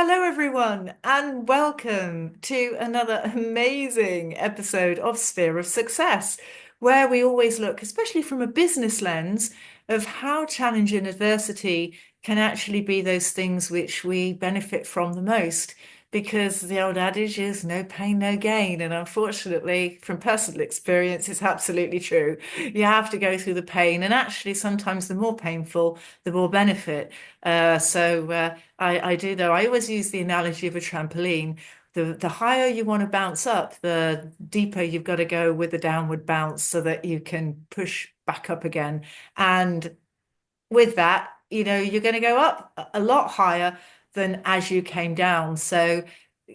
Hello, everyone, and welcome to another amazing episode of Sphere of Success, where we always look, especially from a business lens, of how challenge and adversity can actually be those things which we benefit from the most. Because the old adage is no pain, no gain. And unfortunately, from personal experience, it's absolutely true. You have to go through the pain, and actually, sometimes the more painful, the more benefit. I do though. I always use the analogy of a trampoline. The higher you want to bounce up, the deeper you've got to go with the downward bounce so that you can push back up again. And with that, you're going to go up a lot higher than as you came down. So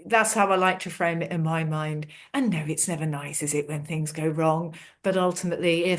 that's how I like to frame it in my mind. And no, it's never nice, is it, when things go wrong? But ultimately,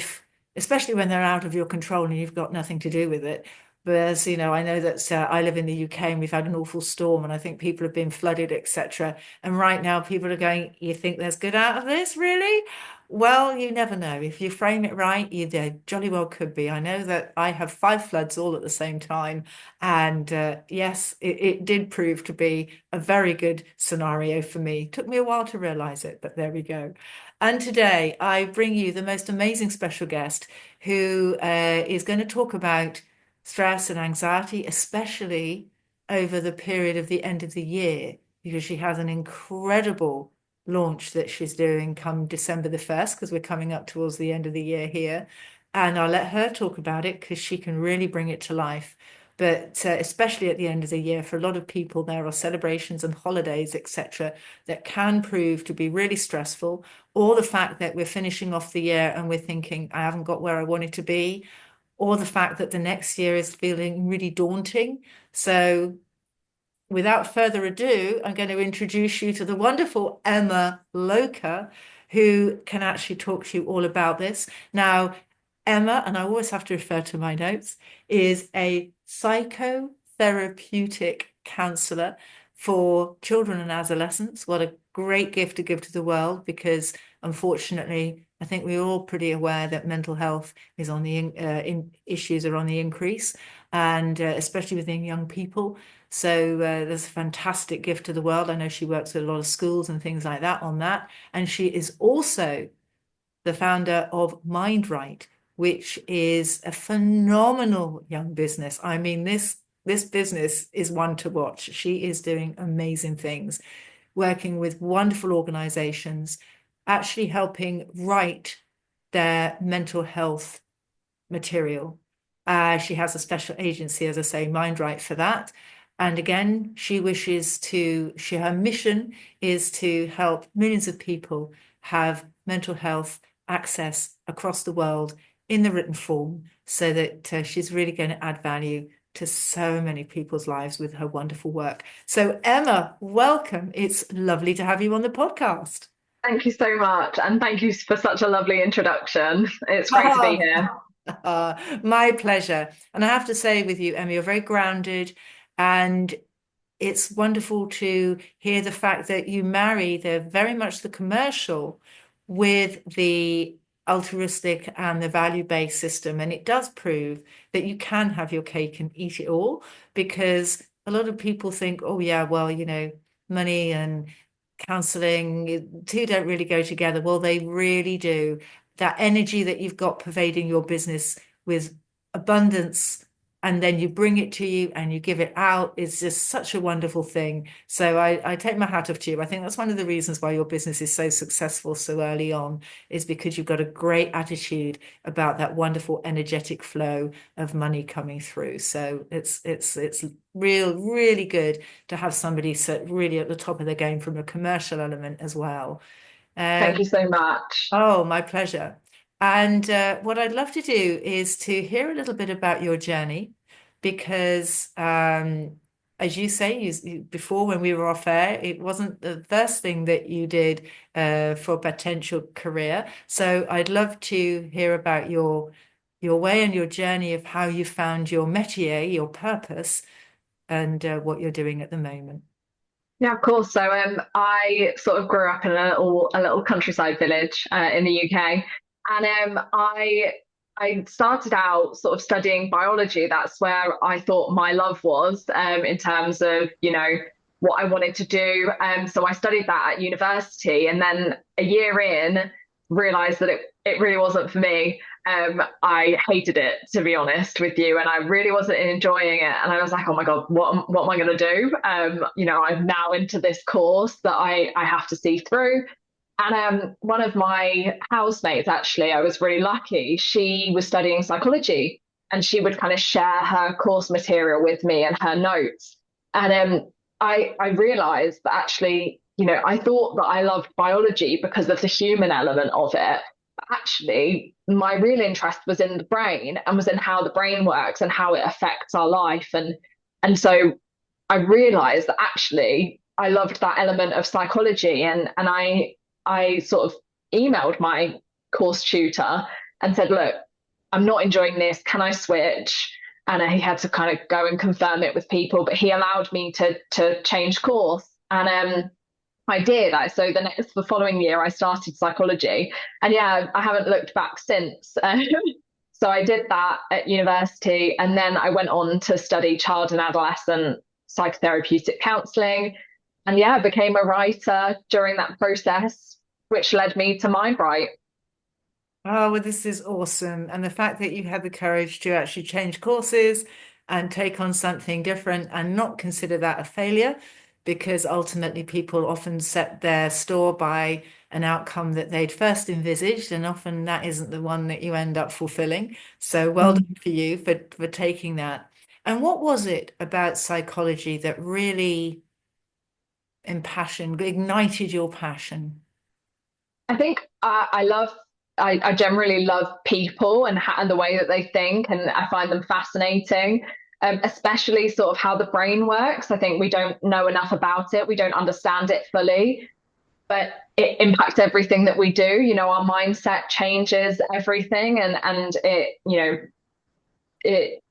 especially when they're out of your control and you've got nothing to do with it. Whereas, I know that I live in the UK and we've had an awful storm and I think people have been flooded, etc. And right now people are going, you think there's good out of this, really? Well, you never know. If you frame it right, there jolly well could be. I know that I have five floods all at the same time. And yes, it did prove to be a very good scenario for me. Took me a while to realize it, but there we go. And today I bring you the most amazing special guest who is going to talk about stress and anxiety, especially over the period of the end of the year, because she has an incredible launch that she's doing come December the 1st, because we're coming up towards the end of the year here. And I'll let her talk about it because she can really bring it to life. But especially at the end of the year, for a lot of people, there are celebrations and holidays, etc., that can prove to be really stressful, or the fact that we're finishing off the year and we're thinking, I haven't got where I wanted to be, or the fact that the next year is feeling really daunting. So without further ado, I'm going to introduce you to the wonderful Emma Loker, who can actually talk to you all about this. Now, Emma, and I always have to refer to my notes, is a psychotherapeutic counsellor for children and adolescents. What a great gift to give to the world, because unfortunately, I think we're all pretty aware that mental health is on the issues are on the increase, and especially within young people. So there's a fantastic gift to the world. I know she works with a lot of schools and things like that on that. And she is also the founder of MindWrite, which is a phenomenal young business. I mean, this business is one to watch. She is doing amazing things, working with wonderful organizations, actually helping write their mental health material. She has a special agency, as I say, MindWrite, for that. And again, her mission is to help millions of people have mental health access across the world in the written form, so that she's really going to add value to so many people's lives with her wonderful work. So, Emma, welcome. It's lovely to have you on the podcast. Thank you so much. And thank you for such a lovely introduction. It's great to be Oh, here. my pleasure. And I have to say with you, Emma, you're very grounded, and it's wonderful to hear the fact that you marry very much the commercial with the altruistic and the value-based system. And it does prove that you can have your cake and eat it all, because a lot of people think, oh yeah, well, money and counseling, two don't really go together. Well, they really do. That energy that you've got pervading your business with abundance, and then you bring it to you and you give it out, is just such a wonderful thing. So I take my hat off to you. I think that's one of the reasons why your business is so successful so early on, is because you've got a great attitude about that wonderful energetic flow of money coming through. So it's really good to have somebody sit really at the top of their game from a commercial element as well. Thank Um, you so much. oh, my pleasure. And what I'd love to do is to hear a little bit about your journey, because, as you say, before when we were off air, it wasn't the first thing that you did for a potential career. So I'd love to hear about your way and your journey of how you found your métier, your purpose, and what you're doing at the moment. Yeah, of course. I sort of grew up in a little countryside village in the UK, and I started out sort of studying biology. That's where I thought my love was, in terms of what I wanted to do. So I studied that at university, and then a year in, realized that it really wasn't for me. I hated it, to be honest with you, and I really wasn't enjoying it. And I was like, oh my God, what am I going to do? I'm now into this course that I have to see through. And one of my housemates, actually, I was really lucky. She was studying psychology, and she would kind of share her course material with me and her notes. And I realized that actually, I thought that I loved biology because of the human element of it. But actually, my real interest was in the brain and was in how the brain works and how it affects our life. And so I realized that actually I loved that element of psychology, and I sort of emailed my course tutor and said, look, I'm not enjoying this. Can I switch? And he had to kind of go and confirm it with people, but he allowed me to change course. And I did. So the following year, I started psychology, and yeah, I haven't looked back since. So I did that at university, and then I went on to study child and adolescent psychotherapeutic counselling, and yeah, became a writer during that process, which led me to MindWrite. Oh, well, this is awesome. And the fact that you had the courage to actually change courses and take on something different and not consider that a failure, because ultimately people often set their store by an outcome that they'd first envisaged, and often that isn't the one that you end up fulfilling. So well Mm. done for you for taking that. And what was it about psychology that really impassioned, ignited your passion? I think I generally love people and the way that they think, and I find them fascinating. Especially sort of how the brain works. I think we don't know enough about it. We don't understand it fully, but it impacts everything that we do. Our mindset changes everything, and it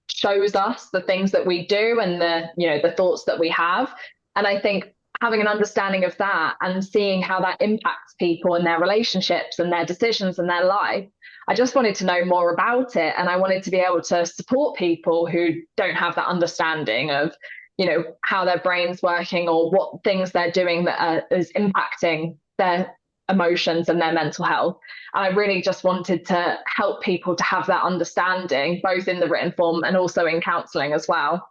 shows us the things that we do and the thoughts that we have. And I think having an understanding of that and seeing how that impacts people and their relationships and their decisions and their life, I just wanted to know more about it, and I wanted to be able to support people who don't have that understanding of how their brain's working or what things they're doing is impacting their emotions and their mental health. And I really just wanted to help people to have that understanding, both in the written form and also in counselling as well.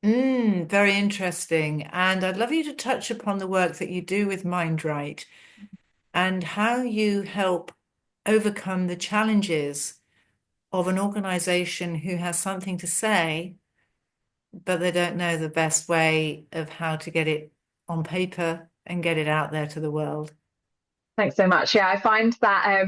Very interesting. And I'd love you to touch upon the work that you do with MindWrite and how you help overcome the challenges of an organization who has something to say, but they don't know the best way of how to get it on paper and get it out there to the world. Thanks so much. Yeah, I find that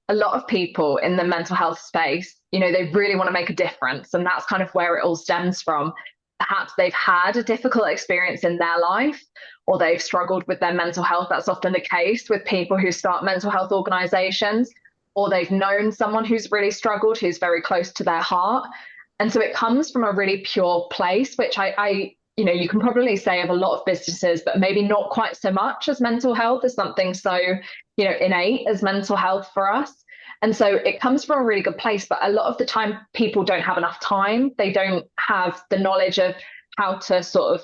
a lot of people in the mental health space, they really want to make a difference. And that's kind of where it all stems from. Perhaps they've had a difficult experience in their life, or they've struggled with their mental health. That's often the case with people who start mental health organizations, or they've known someone who's really struggled, who's very close to their heart. And so it comes from a really pure place, which you can probably say of a lot of businesses, but maybe not quite so much as mental health is something so, innate as mental health for us. And so it comes from a really good place, but a lot of the time people don't have enough time. They don't have the knowledge of how to sort of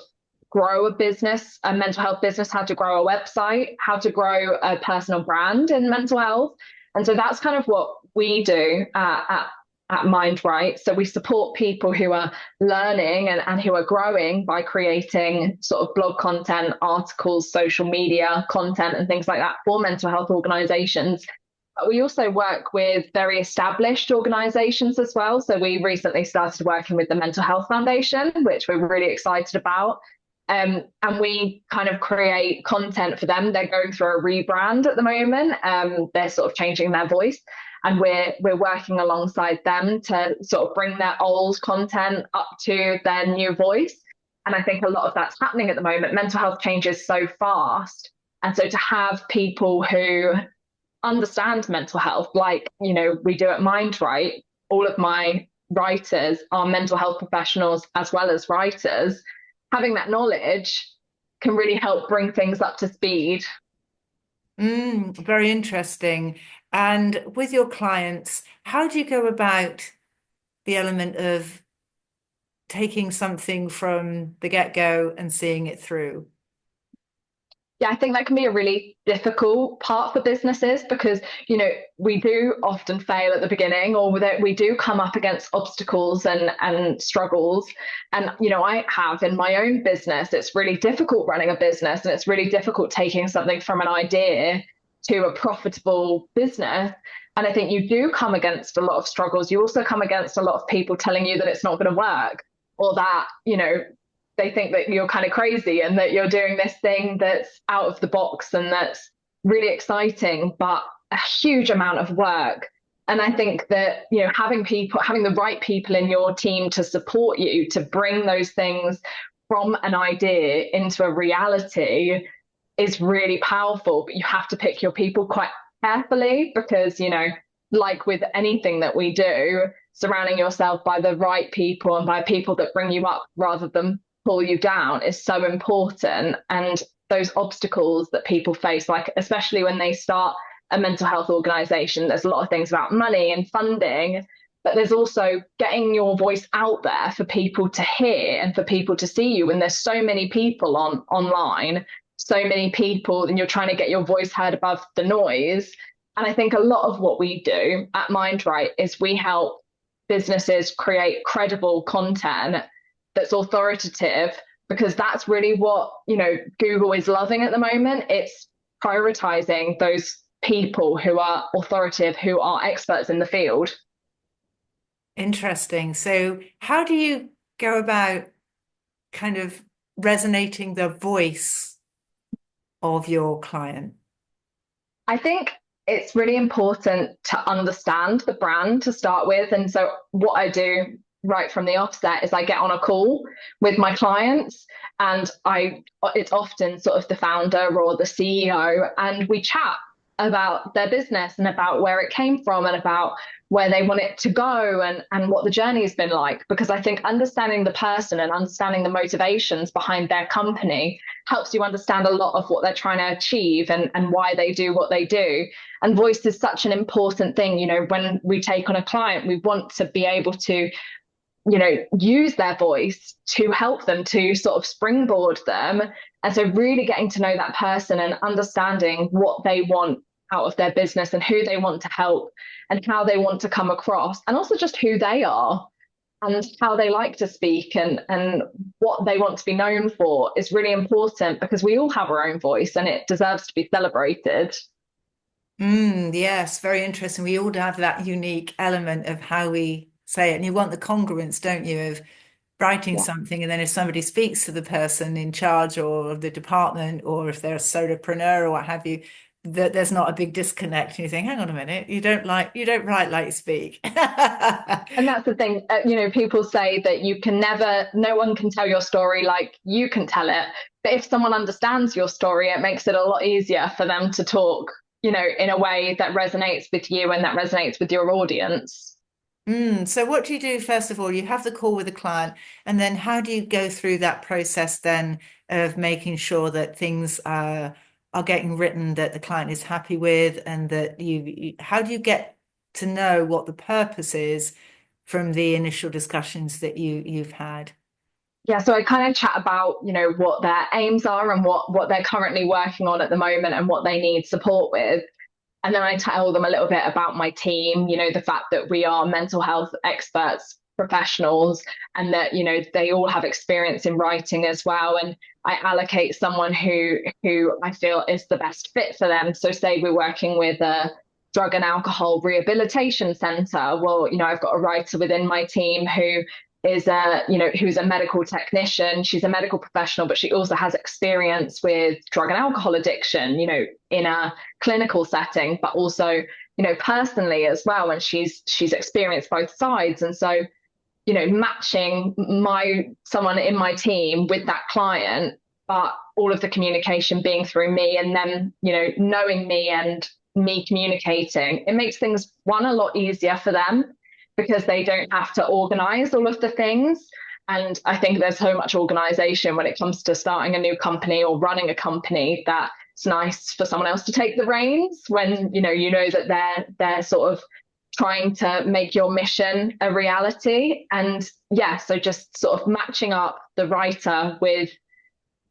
grow a business, a mental health business, how to grow a website, how to grow a personal brand in mental health. And so that's kind of what we do at MindWrite. So we support people who are learning and who are growing by creating sort of blog content, articles, social media content, and things like that for mental health organizations. But we also work with very established organizations as well. So we recently started working with the Mental Health Foundation, which we're really excited about. And we kind of create content for them. They're going through a rebrand at the moment. They're sort of changing their voice, and we're working alongside them to sort of bring their old content up to their new voice. And I think a lot of that's happening at the moment. Mental health changes so fast, and so to have people who understand mental health, like we do at MindWrite, all of my writers are mental health professionals as well as writers. Having that knowledge can really help bring things up to speed. Very interesting. And with your clients, how do you go about the element of taking something from the get-go and seeing it through. Yeah, I think that can be a really difficult part for businesses because, we do often fail at the beginning, or that we do come up against obstacles and struggles. And, I have in my own business, it's really difficult running a business, and it's really difficult taking something from an idea to a profitable business. And I think you do come against a lot of struggles. You also come against a lot of people telling you that it's not going to work, or that, they think that you're kind of crazy and that you're doing this thing that's out of the box and that's really exciting, but a huge amount of work. And I think that, having the right people in your team to support you, to bring those things from an idea into a reality is really powerful. But you have to pick your people quite carefully because, like with anything that we do, surrounding yourself by the right people and by people that bring you up rather than pull you down is so important. And those obstacles that people face, like especially when they start a mental health organization, there's a lot of things about money and funding, but there's also getting your voice out there for people to hear and for people to see you. And there's so many people online, so many people, and you're trying to get your voice heard above the noise. And I think a lot of what we do at MindWrite is we help businesses create credible content that's authoritative, because that's really what, Google is loving at the moment. It's prioritizing those people who are authoritative, who are experts in the field. Interesting. So, how do you go about kind of resonating the voice of your client? I think it's really important to understand the brand to start with. And so what I do right from the offset is I get on a call with my clients, and it's often sort of the founder or the CEO, and we chat about their business and about where it came from and about where they want it to go, and what the journey has been like. Because I think understanding the person and understanding the motivations behind their company helps you understand a lot of what they're trying to achieve, and why they do what they do. And voice is such an important thing. When we take on a client, we want to be able to, use their voice to help them, to sort of springboard them. And so really getting to know that person and understanding what they want out of their business and who they want to help and how they want to come across, and also just who they are and how they like to speak, and what they want to be known for is really important, because we all have our own voice and it deserves to be celebrated. Yes, very interesting. We all have that unique element of how we say it. And you want the congruence, don't you, of writing Yeah. something, and then if somebody speaks to the person in charge or of the department, or if they're a solopreneur or what have you, that there's not a big disconnect. And you think, hang on a minute, you don't write like you speak. And that's the thing, people say that no one can tell your story like you can tell it. But if someone understands your story, it makes it a lot easier for them to talk, in a way that resonates with you and that resonates with your audience. So what do you do first of all? You have the call with the client, and then how do you go through that process then of making sure that things are getting written that the client is happy with, and that how do you get to know what the purpose is from the initial discussions that you've had? Yeah, so I kind of chat about, what their aims are and what they're currently working on at the moment and what they need support with. And then I tell them a little bit about my team, the fact that we are mental health experts, professionals, and that, they all have experience in writing as well. And I allocate someone who I feel is the best fit for them. So say we're working with a drug and alcohol rehabilitation center. Well, I've got a writer within my team who's a medical technician. She's a medical professional, but she also has experience with drug and alcohol addiction, in a clinical setting, but also, personally as well. And she's experienced both sides. And so, matching someone in my team with that client, but all of the communication being through me, and then, knowing me and me communicating, it makes things a lot easier for them, because they don't have to organize all of the things. And I think there's so much organization when it comes to starting a new company or running a company, that it's nice for someone else to take the reins when, you know that they're sort of trying to make your mission a reality. And yeah, so just sort of matching up the writer with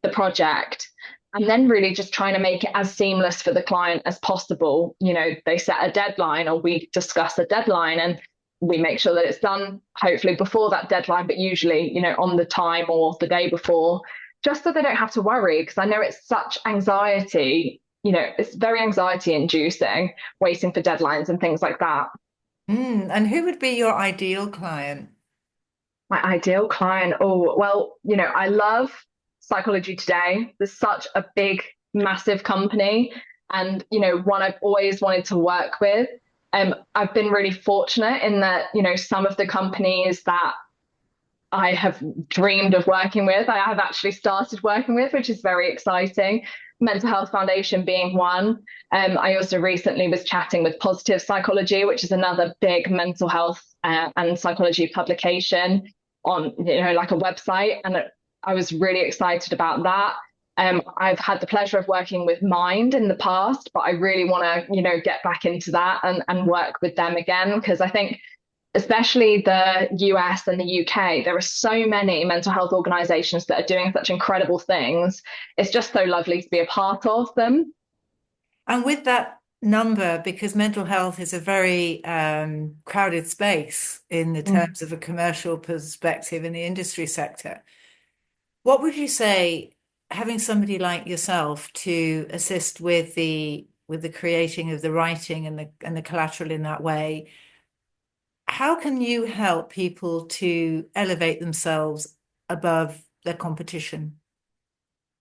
the project and then really just trying to make it as seamless for the client as possible. They set a deadline or we discuss a deadline and we make sure that it's done hopefully before that deadline, but usually, on the time or the day before, just so they don't have to worry. Because I know it's such anxiety, it's very anxiety inducing waiting for deadlines and things like that. And who would be your ideal client? My ideal client. Oh, well, I love Psychology Today. There's such a big, massive company and, one I've always wanted to work with. I've been really fortunate in that, some of the companies that I have dreamed of working with, I have actually started working with, which is very exciting. Mental Health Foundation being one. I also recently was chatting with Positive Psychology, which is another big mental health and psychology publication on, like a website. And I was really excited about that. I've had the pleasure of working with Mind in the past, but I really want to, get back into that and work with them again, because I think especially the US and the UK, there are so many mental health organizations that are doing such incredible things. It's just so lovely to be a part of them. And with that number, because mental health is a very crowded space in the Mm. terms of a commercial perspective in the industry sector, what would you say, having somebody like yourself to assist with the creating of the writing and the collateral in that way, how can you help people to elevate themselves above their competition?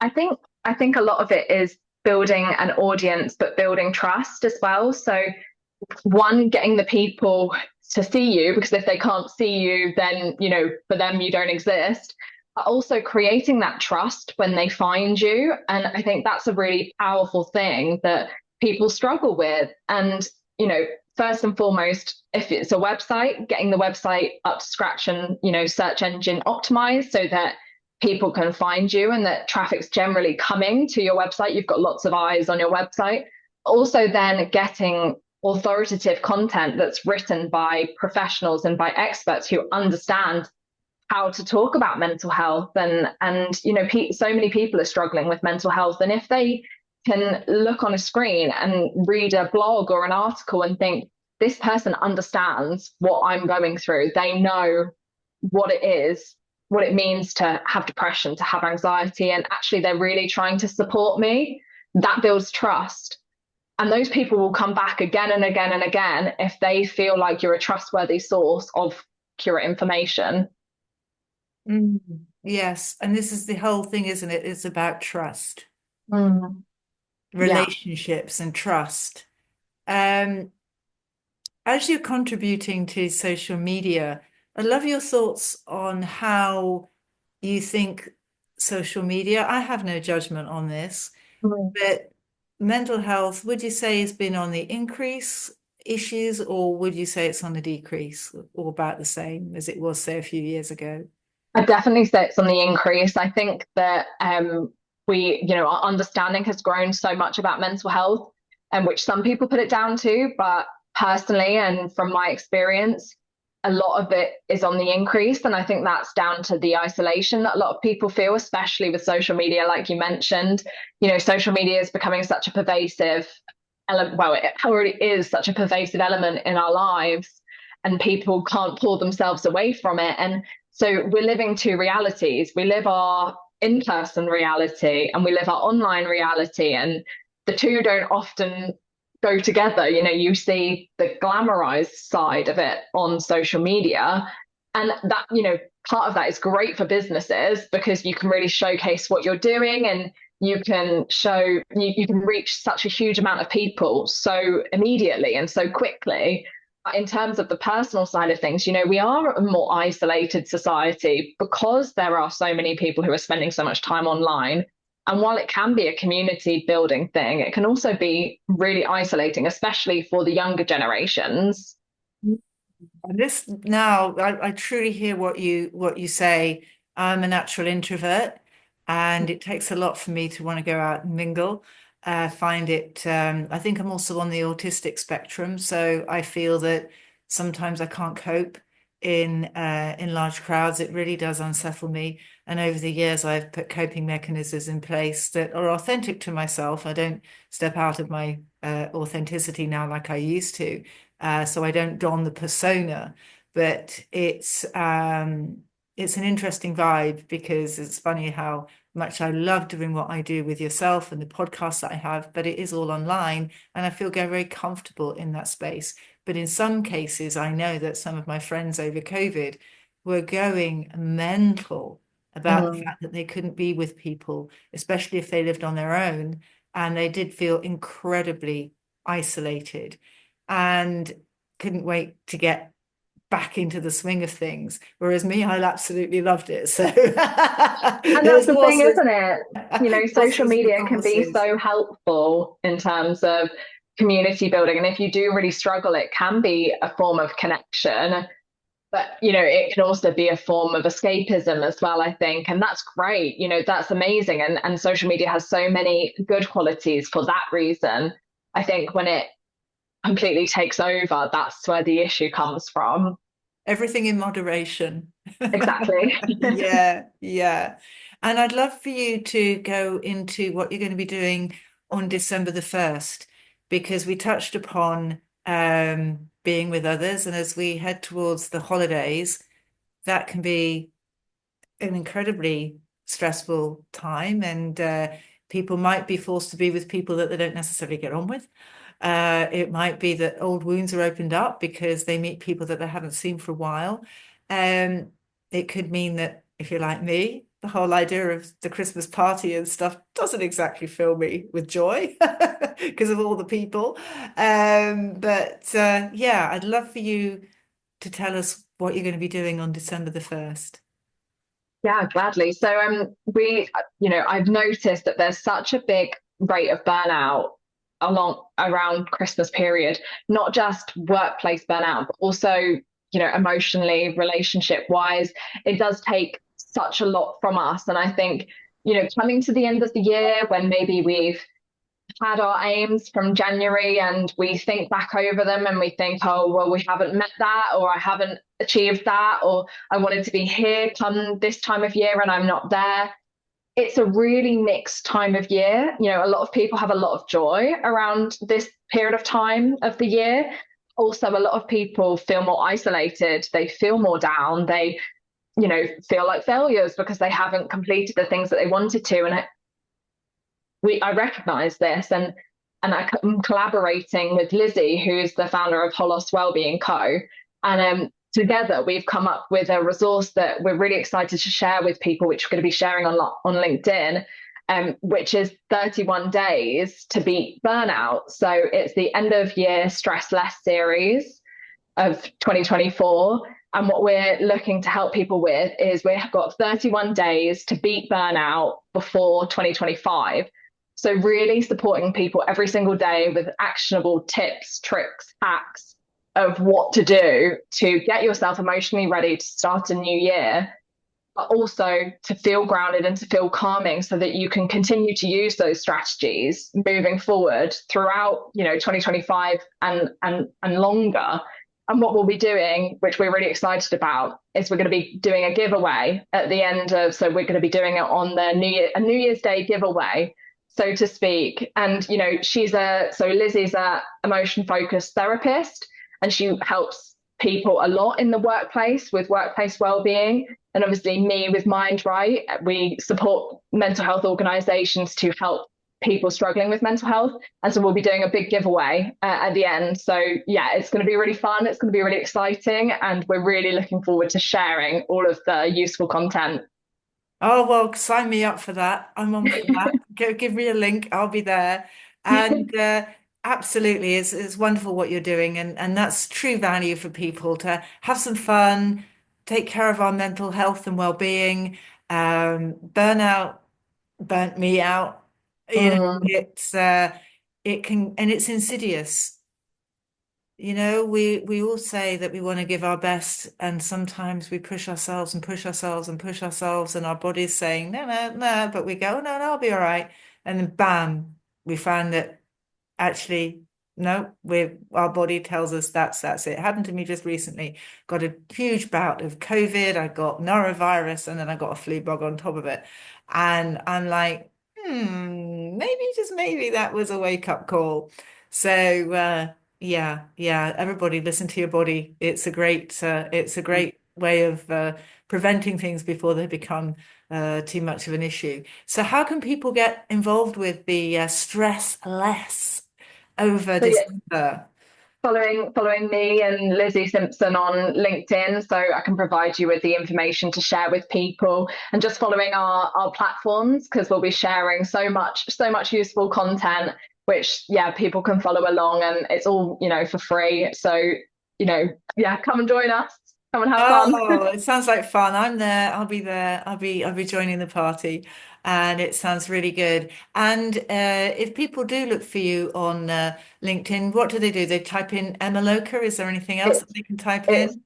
I think I think a lot of it is building an audience, but building trust as well. So one, getting the people to see you, because if they can't see you, then, for them, you don't exist. But also creating that trust when they find you. And I think that's a really powerful thing that people struggle with. And, first and foremost, if it's a website, getting the website up to scratch and, search engine optimized so that people can find you and that traffic's generally coming to your website. You've got lots of eyes on your website. Also, then getting authoritative content that's written by professionals and by experts who understand how to talk about mental health and so many people are struggling with mental health, and if they can look on a screen and read a blog or an article and think this person understands what I'm going through, they know what it is, what it means to have depression, to have anxiety, and actually they're really trying to support me, that builds trust. And those people will come back again and again and again if they feel like you're a trustworthy source of accurate information. Mm. Yes, and this is the whole thing, isn't it? It's about trust, Mm. Yeah. relationships, and trust. Um, as you're contributing to social media, I love your thoughts on how you think social media, I have no judgment on this, Mm. but mental health, would you say has been on the increase issues, or would you say it's on the decrease, or about the same as it was, say, a few years ago? I definitely say it's on the increase. I think that our understanding has grown so much about mental health, and which some people put it down to, but personally and from my experience, a lot of it is on the increase. And I think that's down to the isolation that a lot of people feel, especially with social media, like you mentioned. Social media is becoming such a pervasive element. Well, it already is such a pervasive element in our lives, and people can't pull themselves away from it. And so we're living two realities. We live our in-person reality and we live our online reality. And the two don't often go together. You see the glamorized side of it on social media. And that, part of that is great for businesses because you can really showcase what you're doing and you can you can reach such a huge amount of people so immediately and so quickly. In terms of the personal side of things, we are a more isolated society because there are so many people who are spending so much time online. And while it can be a community building thing, it can also be really isolating, especially for the younger generations. And this now, I truly hear what you say. I'm a natural introvert, and it takes a lot for me to want to go out and mingle. Find it. I think I'm also on the autistic spectrum, so I feel that sometimes I can't cope in large crowds. It really does unsettle me. And over the years, I've put coping mechanisms in place that are authentic to myself. I don't step out of my authenticity now like I used to. So I don't don the persona, but it's an interesting vibe because it's funny how much I love doing what I do with yourself and the podcast that I have, but it is all online and I feel very comfortable in that space. But in some cases, I know that some of my friends over COVID were going mental about the Mm. fact that they couldn't be with people, especially if they lived on their own. And they did feel incredibly isolated and couldn't wait to get back into the swing of things. Whereas me, I absolutely loved it. So And that's there's the thing, horses, isn't it? You know, social horses for media can be courses. so helpful in terms of community building. And if you do really struggle, it can be a form of connection. But, you know, it can also be a form of escapism as well, I think. And that's great. You know, that's amazing. And social media has so many good qualities for that reason. I think when it completely takes over, that's where the issue comes from. Everything in moderation. Exactly. Yeah, yeah. And I'd love for you to go into what you're going to be doing on December the 1st, because we touched upon being with others. And as we head towards the holidays, that can be an incredibly stressful time, and people might be forced to be with people that they don't necessarily get on with. It might be that old wounds are opened up because they meet people that they haven't seen for a while. Um, it could mean that if you're like me, the whole idea of the Christmas party and stuff doesn't exactly fill me with joy because of all the people. But yeah, I'd love for you to tell us what you're going to be doing on December the 1st. Yeah, gladly. So you know, I've noticed that there's such a big rate of burnout along around Christmas period, not just workplace burnout, but also, you know, emotionally, relationship wise. It does take such a lot from us. And I think, you know, coming to the end of the year when maybe we've had our aims from January and we think back over them and we think, oh, well, we haven't met that, or I haven't achieved that, or I wanted to be here come this time of year and I'm not there. It's a really mixed time of year. You know, a lot of people have a lot of joy around this period of time of the year. Also, a lot of people feel more isolated, they feel more down, they, you know, feel like failures because they haven't completed the things that they wanted to. And I recognize this, and I'm collaborating with Lizzie, who's the founder of Holos Wellbeing Co. And together we've come up with a resource that we're really excited to share with people, which we're going to be sharing on LinkedIn, which is 31 days to beat burnout. So it's the end of year stress less series of 2024. And what we're looking to help people with is we've got 31 days to beat burnout before 2025. So, really supporting people every single day with actionable tips, tricks, hacks of what to do to get yourself emotionally ready to start a new year, but also to feel grounded and to feel calming so that you can continue to use those strategies moving forward throughout, you know, 2025 and longer. And what we'll be doing, which we're really excited about, is we're going to be doing a giveaway at the end of, so we're going to be doing it on the a New Year's Day giveaway, so to speak. And, you know, so Lizzie's a emotion focused therapist, and she helps people a lot in the workplace with workplace well-being. And obviously me with MindWrite, we support mental health organizations to help people struggling with mental health. And so we'll be doing a big giveaway at the end. So yeah, it's going to be really fun. It's going to be really exciting. And we're really looking forward to sharing all of the useful content. Oh, well, sign me up for that. I'm on for that. Give me a link. I'll be there. And absolutely, it's wonderful what you're doing. And that's true value for people to have some fun, take care of our mental health and well-being. Burnout burnt me out. You know, Mm, it can, and it's insidious. You know, we all say that we want to give our best, and sometimes we push ourselves and push ourselves and push ourselves, and our body's saying, no, no, no, but we go, "Oh, no, no, I'll be all right." And then bam, we find that actually no, our body tells us that's it. It happened to me just recently. Got a huge bout of COVID. I got norovirus, and then I got a flu bug on top of it. And I'm like, maybe just maybe that was a wake up call. So yeah, everybody listen to your body. It's a great way of preventing things before they become too much of an issue. So how can people get involved with the stress less over So yeah, December? following me and Lizzie Simpson on LinkedIn, so I can provide you with the information to share with people, and just following our platforms, because we'll be sharing so much useful content, which yeah, people can follow along, and it's all, for free. So, yeah, come and join us. Come and have fun. Oh, it sounds like fun. I'm there. I'll be there. I'll be joining the party, and it sounds really good. And if people do look for you on LinkedIn, what do they do? They type in Emma Loker. Is there anything else that It's they can type it's in?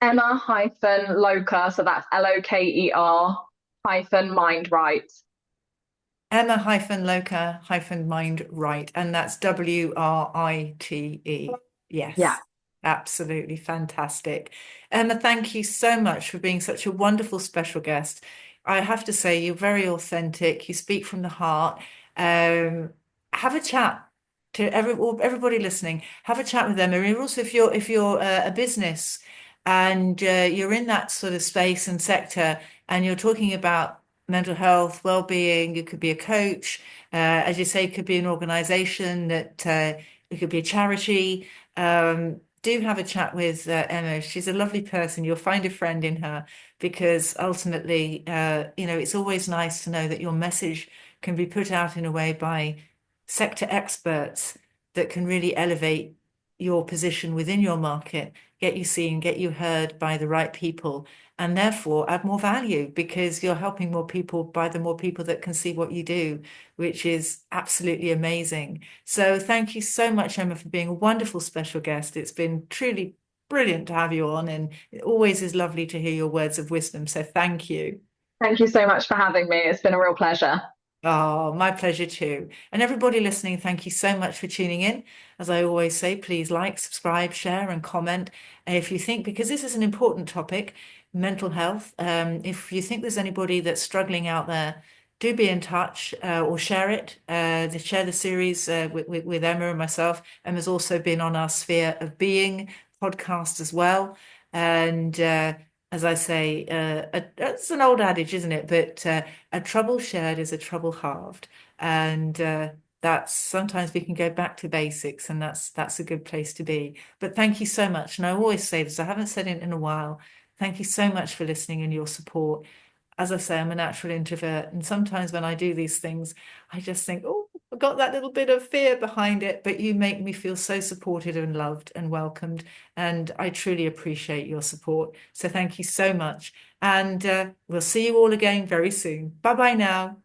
Emma-Loker, so that's Loker hyphen MindWrite. Emma hyphen Loker hyphen mind right. And that's WRITE. Yeah. Yes, absolutely fantastic. Emma, thank you so much for being such a wonderful special guest. I have to say, you're very authentic. You speak from the heart. Um, have a chat to everybody listening. Have a chat with Emma. And also, if you're a business and you're in that sort of space and sector, and you're talking about mental health, well-being. You could be a coach, as you say, it could be an organization that it could be a charity. Do have a chat with Emma. She's a lovely person. You'll find a friend in her because ultimately, it's always nice to know that your message can be put out in a way by sector experts that can really elevate your position within your market, get you seen, get you heard by the right people, and therefore add more value because you're helping more people by the more people that can see what you do, which is absolutely amazing. So thank you so much, Emma, for being a wonderful special guest. It's been truly brilliant to have you on, and it always is lovely to hear your words of wisdom. So thank you. Thank you so much for having me. It's been a real pleasure. Oh, my pleasure too. And everybody listening, thank you so much for tuning in. As I always say, please like, subscribe, share, and comment. If you think, because this is an important topic, mental health, if you think there's anybody that's struggling out there, do be in touch or share it. Share the series with Emma and myself. Emma's also been on our Sphere of Being podcast as well. And as I say, it's an old adage, isn't it? But a trouble shared is a trouble halved, and that's sometimes we can go back to basics, and that's a good place to be. But thank you so much, and I always say this, I haven't said it in a while. Thank you so much for listening and your support. As I say, I'm a natural introvert, and sometimes when I do these things, I just think, oh, I've got that little bit of fear behind it, but you make me feel so supported and loved and welcomed, and I truly appreciate your support. So thank you so much. And we'll see you all again very soon. Bye bye now.